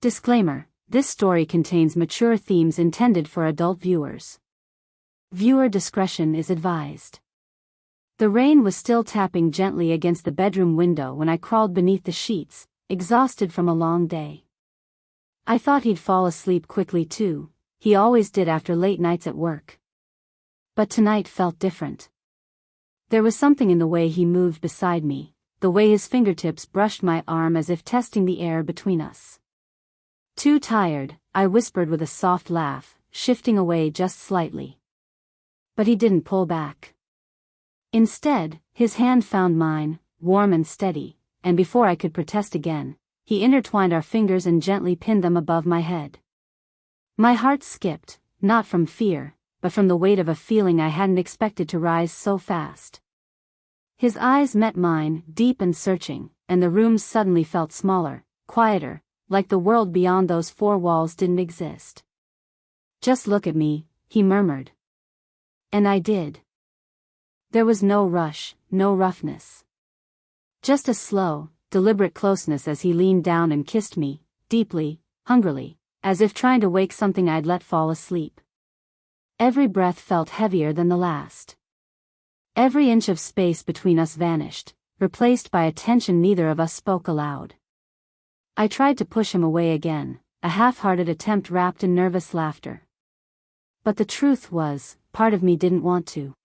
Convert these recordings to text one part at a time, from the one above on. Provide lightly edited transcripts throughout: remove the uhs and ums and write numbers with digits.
Disclaimer: this story contains mature themes intended for adult viewers. Viewer discretion is advised. The rain was still tapping gently against the bedroom window when I crawled beneath the sheets, exhausted from a long day. I thought he'd fall asleep quickly too. He always did after late nights at work. But tonight felt different. There was something in the way he moved beside me, the way his fingertips brushed my arm as if testing the air between us. "Too tired," I whispered with a soft laugh, shifting away just slightly. But he didn't pull back. Instead, his hand found mine, warm and steady, and before I could protest again, he intertwined our fingers and gently pinned them above my head. My heart skipped, not from fear, but from the weight of a feeling I hadn't expected to rise so fast. His eyes met mine, deep and searching, and the room suddenly felt smaller, quieter, like the world beyond those four walls didn't exist. "Just look at me," he murmured. And I did. There was no rush, no roughness. Just a slow, deliberate closeness as he leaned down and kissed me, deeply, hungrily, as if trying to wake something I'd let fall asleep. Every breath felt heavier than the last. Every inch of space between us vanished, replaced by a tension neither of us spoke aloud. I tried to push him away again, a half-hearted attempt wrapped in nervous laughter. But the truth was, part of me didn't want to.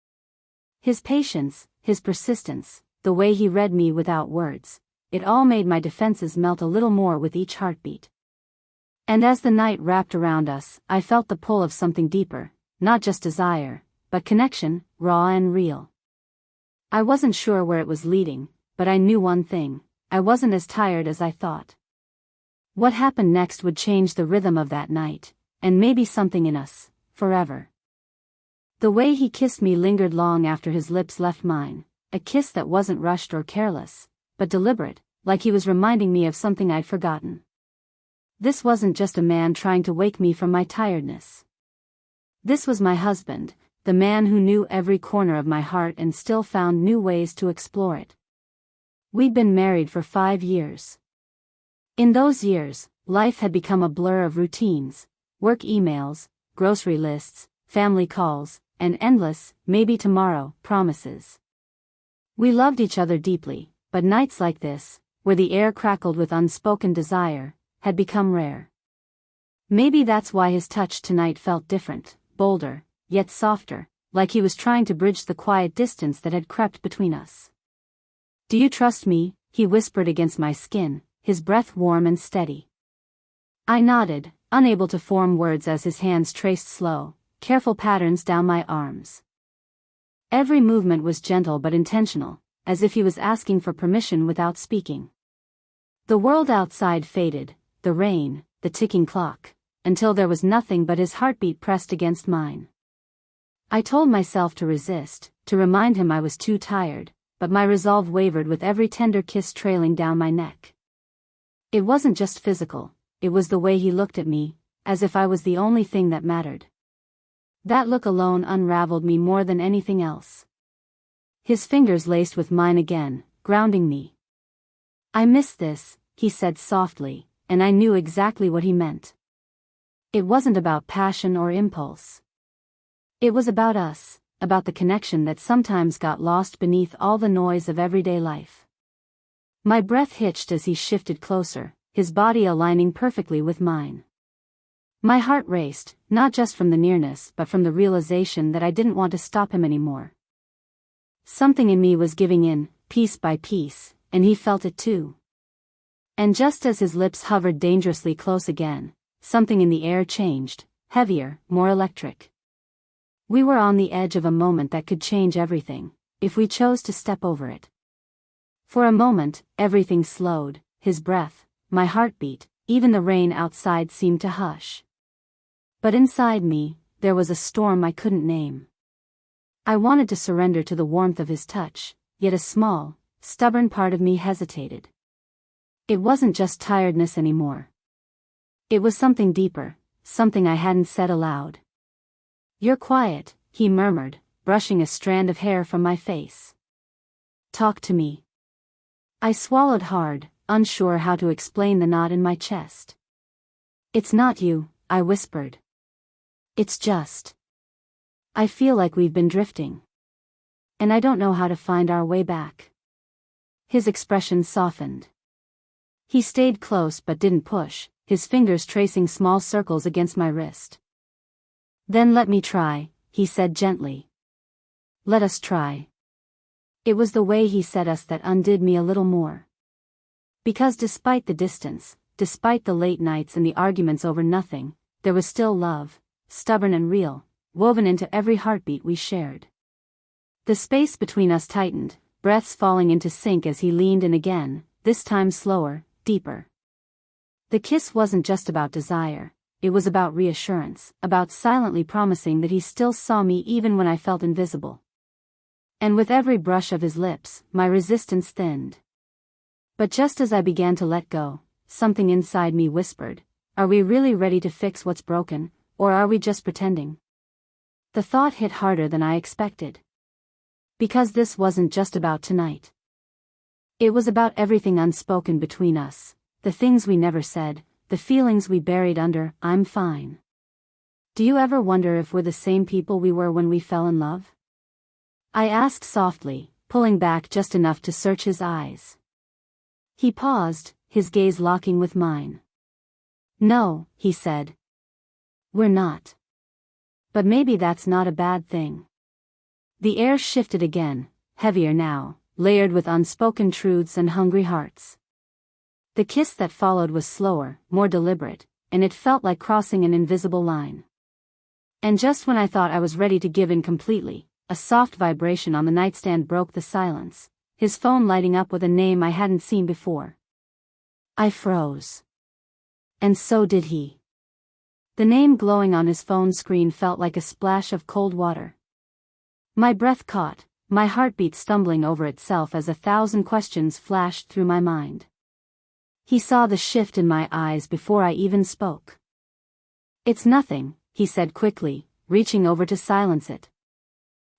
His patience, his persistence, the way he read me without words, it all made my defenses melt a little more with each heartbeat. And as the night wrapped around us, I felt the pull of something deeper, not just desire, but connection, raw and real. I wasn't sure where it was leading, but I knew one thing: I wasn't as tired as I thought. What happened next would change the rhythm of that night, and maybe something in us, forever. The way he kissed me lingered long after his lips left mine, a kiss that wasn't rushed or careless, but deliberate, like he was reminding me of something I'd forgotten. This wasn't just a man trying to wake me from my tiredness. This was my husband, the man who knew every corner of my heart and still found new ways to explore it. We'd been married for 5 years. In those years, life had become a blur of routines, work emails, grocery lists, family calls, and endless, maybe tomorrow, promises. We loved each other deeply, but nights like this, where the air crackled with unspoken desire, had become rare. Maybe that's why his touch tonight felt different, bolder, yet softer, like he was trying to bridge the quiet distance that had crept between us. "Do you trust me?" he whispered against my skin, his breath warm and steady. I nodded, unable to form words as his hands traced slow, careful patterns down my arms. Every movement was gentle but intentional, as if he was asking for permission without speaking. The world outside faded, the rain, the ticking clock, until there was nothing but his heartbeat pressed against mine. I told myself to resist, to remind him I was too tired, but my resolve wavered with every tender kiss trailing down my neck. It wasn't just physical, it was the way he looked at me, as if I was the only thing that mattered. That look alone unraveled me more than anything else. His fingers laced with mine again, grounding me. "I miss this," he said softly, and I knew exactly what he meant. It wasn't about passion or impulse. It was about us, about the connection that sometimes got lost beneath all the noise of everyday life. My breath hitched as he shifted closer, his body aligning perfectly with mine. My heart raced, not just from the nearness but from the realization that I didn't want to stop him anymore. Something in me was giving in, piece by piece, and he felt it too. And just as his lips hovered dangerously close again, something in the air changed, heavier, more electric. We were on the edge of a moment that could change everything, if we chose to step over it. For a moment, everything slowed, his breath, my heartbeat, even the rain outside seemed to hush. But inside me, there was a storm I couldn't name. I wanted to surrender to the warmth of his touch, yet a small, stubborn part of me hesitated. It wasn't just tiredness anymore. It was something deeper, something I hadn't said aloud. "You're quiet," he murmured, brushing a strand of hair from my face. "Talk to me." I swallowed hard, unsure how to explain the knot in my chest. It's not you, I whispered. It's just. I feel like we've been drifting. And I don't know how to find our way back. His expression softened. He stayed close but didn't push, his fingers tracing small circles against my wrist. Then let me try, he said gently. Let us try. It was the way he said us that undid me a little more. Because despite the distance, despite the late nights and the arguments over nothing, there was still love, stubborn and real, woven into every heartbeat we shared. The space between us tightened, breaths falling into sync as he leaned in again, this time slower, deeper. The kiss wasn't just about desire, it was about reassurance, about silently promising that he still saw me even when I felt invisible. And with every brush of his lips, my resistance thinned. But just as I began to let go, something inside me whispered, are we really ready to fix what's broken, or are we just pretending? The thought hit harder than I expected. Because this wasn't just about tonight. It was about everything unspoken between us, the things we never said, the feelings we buried under, I'm fine. Do you ever wonder if we're the same people we were when we fell in love? I asked softly, pulling back just enough to search his eyes. He paused, his gaze locking with mine. No, he said. We're not. But maybe that's not a bad thing. The air shifted again, heavier now, layered with unspoken truths and hungry hearts. The kiss that followed was slower, more deliberate, and it felt like crossing an invisible line. And just when I thought I was ready to give in completely, a soft vibration on the nightstand broke the silence, his phone lighting up with a name I hadn't seen before. I froze. And so did he. The name glowing on his phone screen felt like a splash of cold water. My breath caught, my heartbeat stumbling over itself as 1,000 questions flashed through my mind. He saw the shift in my eyes before I even spoke. It's nothing, he said quickly, reaching over to silence it.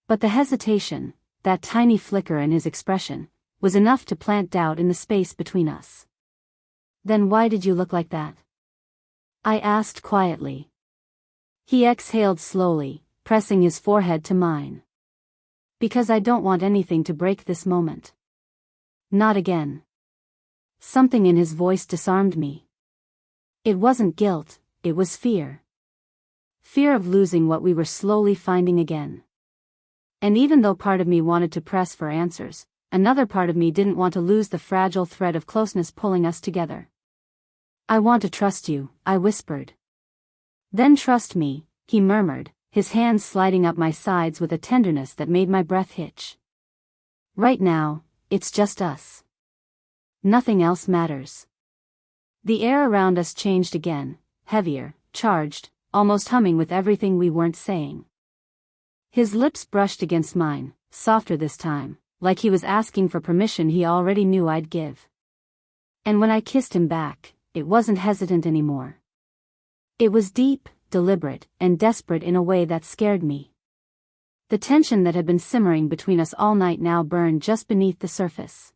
But the hesitation, that tiny flicker in his expression, was enough to plant doubt in the space between us. Then why did you look like that? I asked quietly. He exhaled slowly, pressing his forehead to mine. Because I don't want anything to break this moment. Not again. Something in his voice disarmed me. It wasn't guilt, it was fear. Fear of losing what we were slowly finding again. And even though part of me wanted to press for answers, another part of me didn't want to lose the fragile thread of closeness pulling us together. I want to trust you, I whispered. Then trust me, he murmured, his hands sliding up my sides with a tenderness that made my breath hitch. Right now, it's just us. Nothing else matters. The air around us changed again, heavier, charged, almost humming with everything we weren't saying. His lips brushed against mine, softer this time, like he was asking for permission he already knew I'd give. And when I kissed him back, it wasn't hesitant anymore. It was deep, deliberate, and desperate in a way that scared me. The tension that had been simmering between us all night now burned just beneath the surface.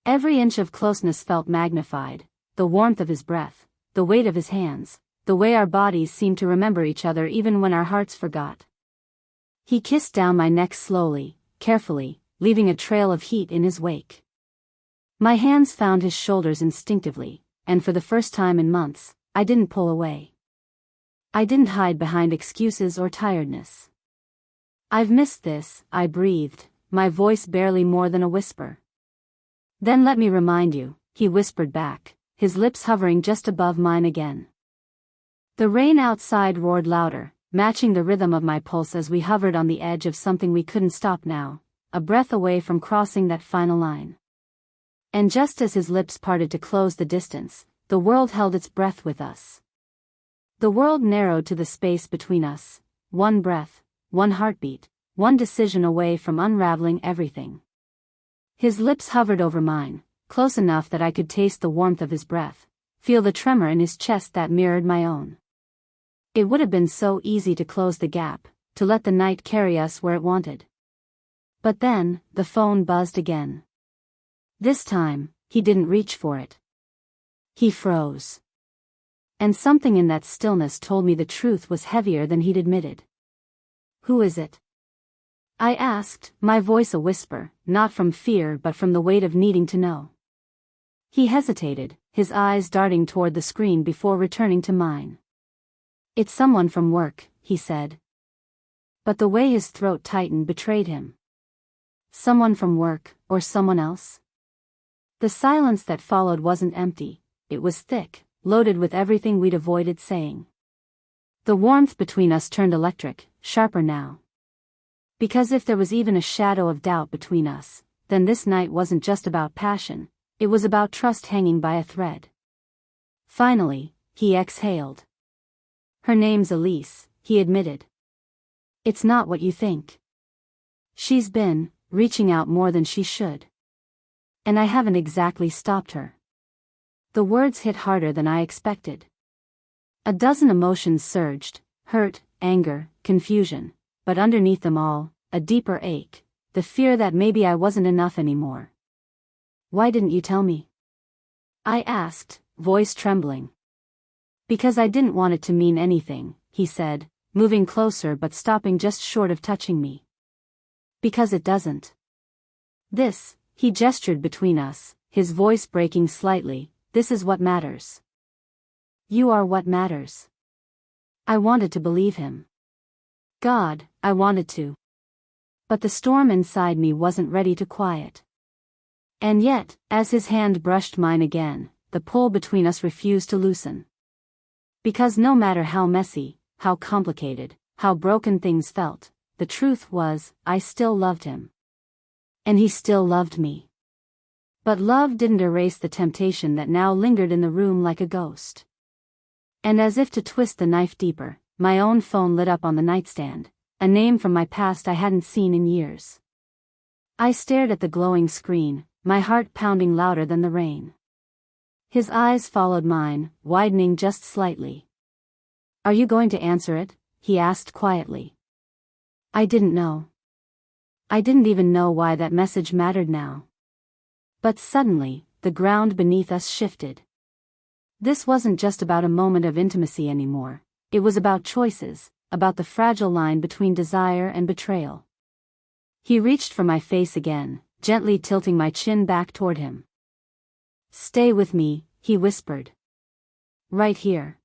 Every inch of closeness felt magnified, the warmth of his breath, the weight of his hands, the way our bodies seemed to remember each other even when our hearts forgot. He kissed down my neck slowly, carefully, leaving a trail of heat in his wake. My hands found his shoulders instinctively, and for the first time in months, I didn't pull away. I didn't hide behind excuses or tiredness. I've missed this, I breathed, my voice barely more than a whisper. Then let me remind you, he whispered back, his lips hovering just above mine again. The rain outside roared louder, matching the rhythm of my pulse as we hovered on the edge of something we couldn't stop now, a breath away from crossing that final line. And just as his lips parted to close the distance, the world held its breath with us. The world narrowed to the space between us, one breath, one heartbeat, one decision away from unraveling everything. His lips hovered over mine, close enough that I could taste the warmth of his breath, feel the tremor in his chest that mirrored my own. It would have been so easy to close the gap, to let the night carry us where it wanted. But then, the phone buzzed again. This time, he didn't reach for it. He froze. And something in that stillness told me the truth was heavier than he'd admitted. "Who is it?" I asked, my voice a whisper, not from fear but from the weight of needing to know. He hesitated, his eyes darting toward the screen before returning to mine. "It's someone from work," he said. But the way his throat tightened betrayed him. Someone from work, or someone else? The silence that followed wasn't empty, it was thick, loaded with everything we'd avoided saying. The warmth between us turned electric, sharper now. Because if there was even a shadow of doubt between us, then this night wasn't just about passion, it was about trust hanging by a thread. Finally, he exhaled. "Her name's Elise," he admitted. "It's not what you think. She's been reaching out more than she should. And I haven't exactly stopped her." The words hit harder than I expected. A dozen emotions surged, hurt, anger, confusion, but underneath them all, a deeper ache, the fear that maybe I wasn't enough anymore. "Why didn't you tell me?" I asked, voice trembling. "Because I didn't want it to mean anything," he said, moving closer but stopping just short of touching me. "Because it doesn't. This," he gestured between us, his voice breaking slightly, "this is what matters. You are what matters." I wanted to believe him. God, I wanted to. But the storm inside me wasn't ready to quiet. And yet, as his hand brushed mine again, the pull between us refused to loosen. Because no matter how messy, how complicated, how broken things felt, the truth was, I still loved him. And he still loved me. But love didn't erase the temptation that now lingered in the room like a ghost. And as if to twist the knife deeper, my own phone lit up on the nightstand, a name from my past I hadn't seen in years. I stared at the glowing screen, my heart pounding louder than the rain. His eyes followed mine, widening just slightly. "Are you going to answer it?" he asked quietly. I didn't know. I didn't even know why that message mattered now. But suddenly, the ground beneath us shifted. This wasn't just about a moment of intimacy anymore, it was about choices, about the fragile line between desire and betrayal. He reached for my face again, gently tilting my chin back toward him. "Stay with me," he whispered. "Right here.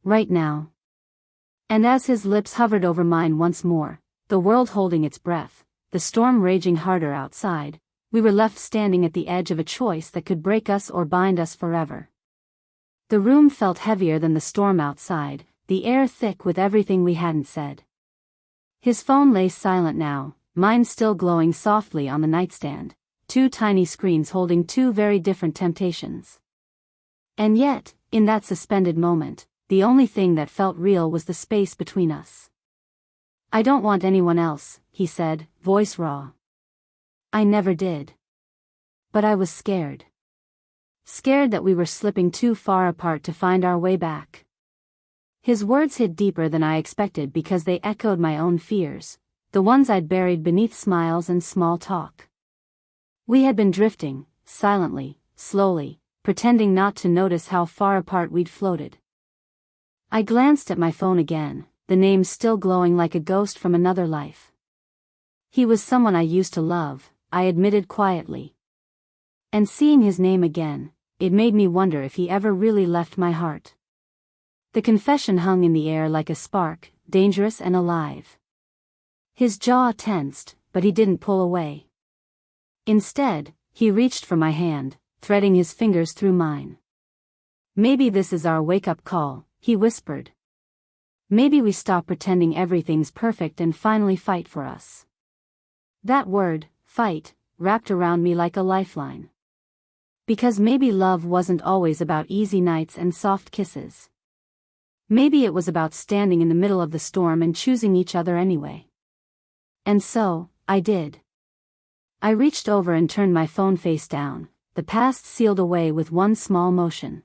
Right now." And as his lips hovered over mine once more, the world holding its breath, the storm raging harder outside, we were left standing at the edge of a choice that could break us or bind us forever. The room felt heavier than the storm outside, the air thick with everything we hadn't said. His phone lay silent now, mine still glowing softly on the nightstand, two tiny screens holding two very different temptations. And yet, in that suspended moment, the only thing that felt real was the space between us. "I don't want anyone else," he said, voice raw. I never did. But I was scared. Scared that we were slipping too far apart to find our way back. His words hit deeper than I expected because they echoed my own fears, the ones I'd buried beneath smiles and small talk. We had been drifting, silently, slowly, pretending not to notice how far apart we'd floated. I glanced at my phone again, the name still glowing like a ghost from another life. He was someone I used to love, I admitted quietly. And seeing his name again, it made me wonder if he ever really left my heart. The confession hung in the air like a spark, dangerous and alive. His jaw tensed, but he didn't pull away. Instead, he reached for my hand, threading his fingers through mine. "Maybe this is our wake-up call," he whispered. "Maybe we stop pretending everything's perfect and finally fight for us." That word, fight, wrapped around me like a lifeline. Because maybe love wasn't always about easy nights and soft kisses. Maybe it was about standing in the middle of the storm and choosing each other anyway. And so, I did. I reached over and turned my phone face down, the past sealed away with one small motion.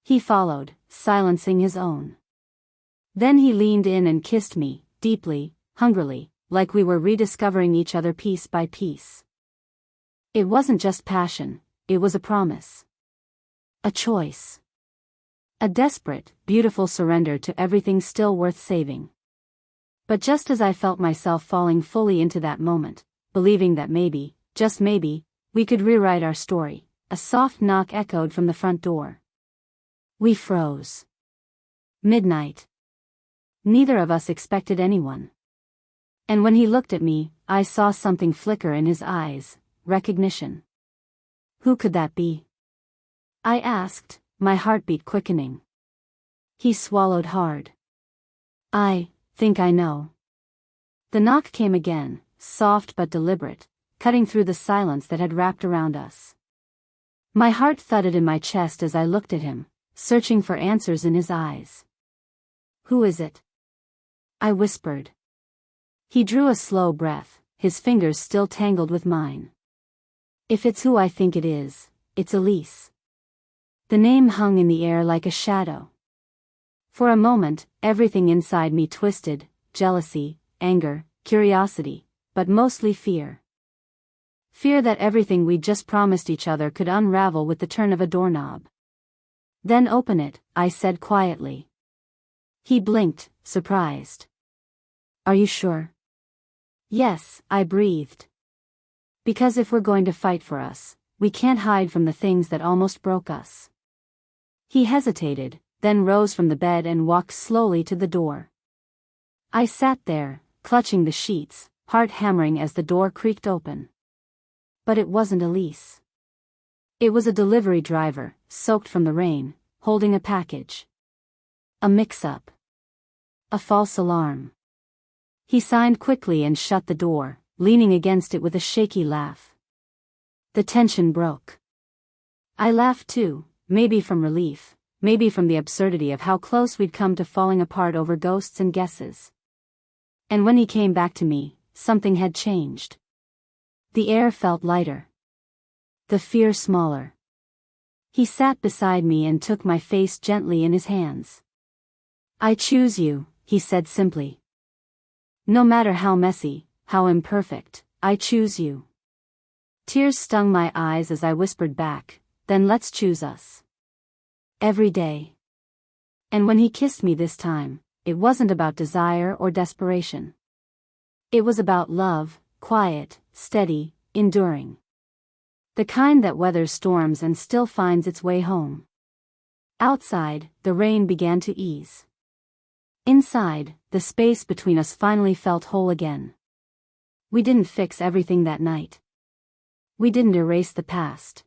He followed, silencing his own. Then he leaned in and kissed me, deeply, hungrily, like we were rediscovering each other piece by piece. It wasn't just passion, it was a promise. A choice. A desperate, beautiful surrender to everything still worth saving. But just as I felt myself falling fully into that moment, believing that maybe, just maybe, we could rewrite our story, a soft knock echoed from the front door. We froze. Midnight. Neither of us expected anyone. And when he looked at me, I saw something flicker in his eyes, recognition. Who could that be? I asked, my heartbeat quickening. He swallowed hard. I think I know. The knock came again, soft but deliberate, cutting through the silence that had wrapped around us. My heart thudded in my chest as I looked at him, searching for answers in his eyes. Who is it? I whispered. He drew a slow breath, his fingers still tangled with mine. If it's who I think it is, it's Elise. The name hung in the air like a shadow. For a moment, everything inside me twisted, jealousy, anger, curiosity, but mostly fear. Fear that everything we'd just promised each other could unravel with the turn of a doorknob. Then open it, I said quietly. He blinked, surprised. Are you sure? Yes, I breathed. Because if we're going to fight for us, we can't hide from the things that almost broke us. He hesitated, then rose from the bed and walked slowly to the door. I sat there, clutching the sheets, heart hammering as the door creaked open. But it wasn't Elise. It was a delivery driver, soaked from the rain, holding a package. A mix-up. A false alarm. He signed quickly and shut the door, leaning against it with a shaky laugh. The tension broke. I laughed too, maybe from relief, maybe from the absurdity of how close we'd come to falling apart over ghosts and guesses. And when he came back to me, something had changed. The air felt lighter. The fear smaller. He sat beside me and took my face gently in his hands. I choose you, he said simply. No matter how messy, how imperfect, I choose you. Tears stung my eyes as I whispered back, then let's choose us. Every day. And when he kissed me this time, it wasn't about desire or desperation. It was about love, quiet, steady, enduring. The kind that weathers storms and still finds its way home. Outside, the rain began to ease. Inside, the space between us finally felt whole again. We didn't fix everything that night. We didn't erase the past.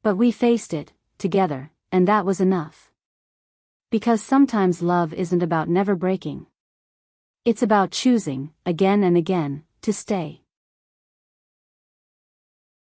But we faced it, together, and that was enough. Because sometimes love isn't about never breaking. It's about choosing, again and again, to stay.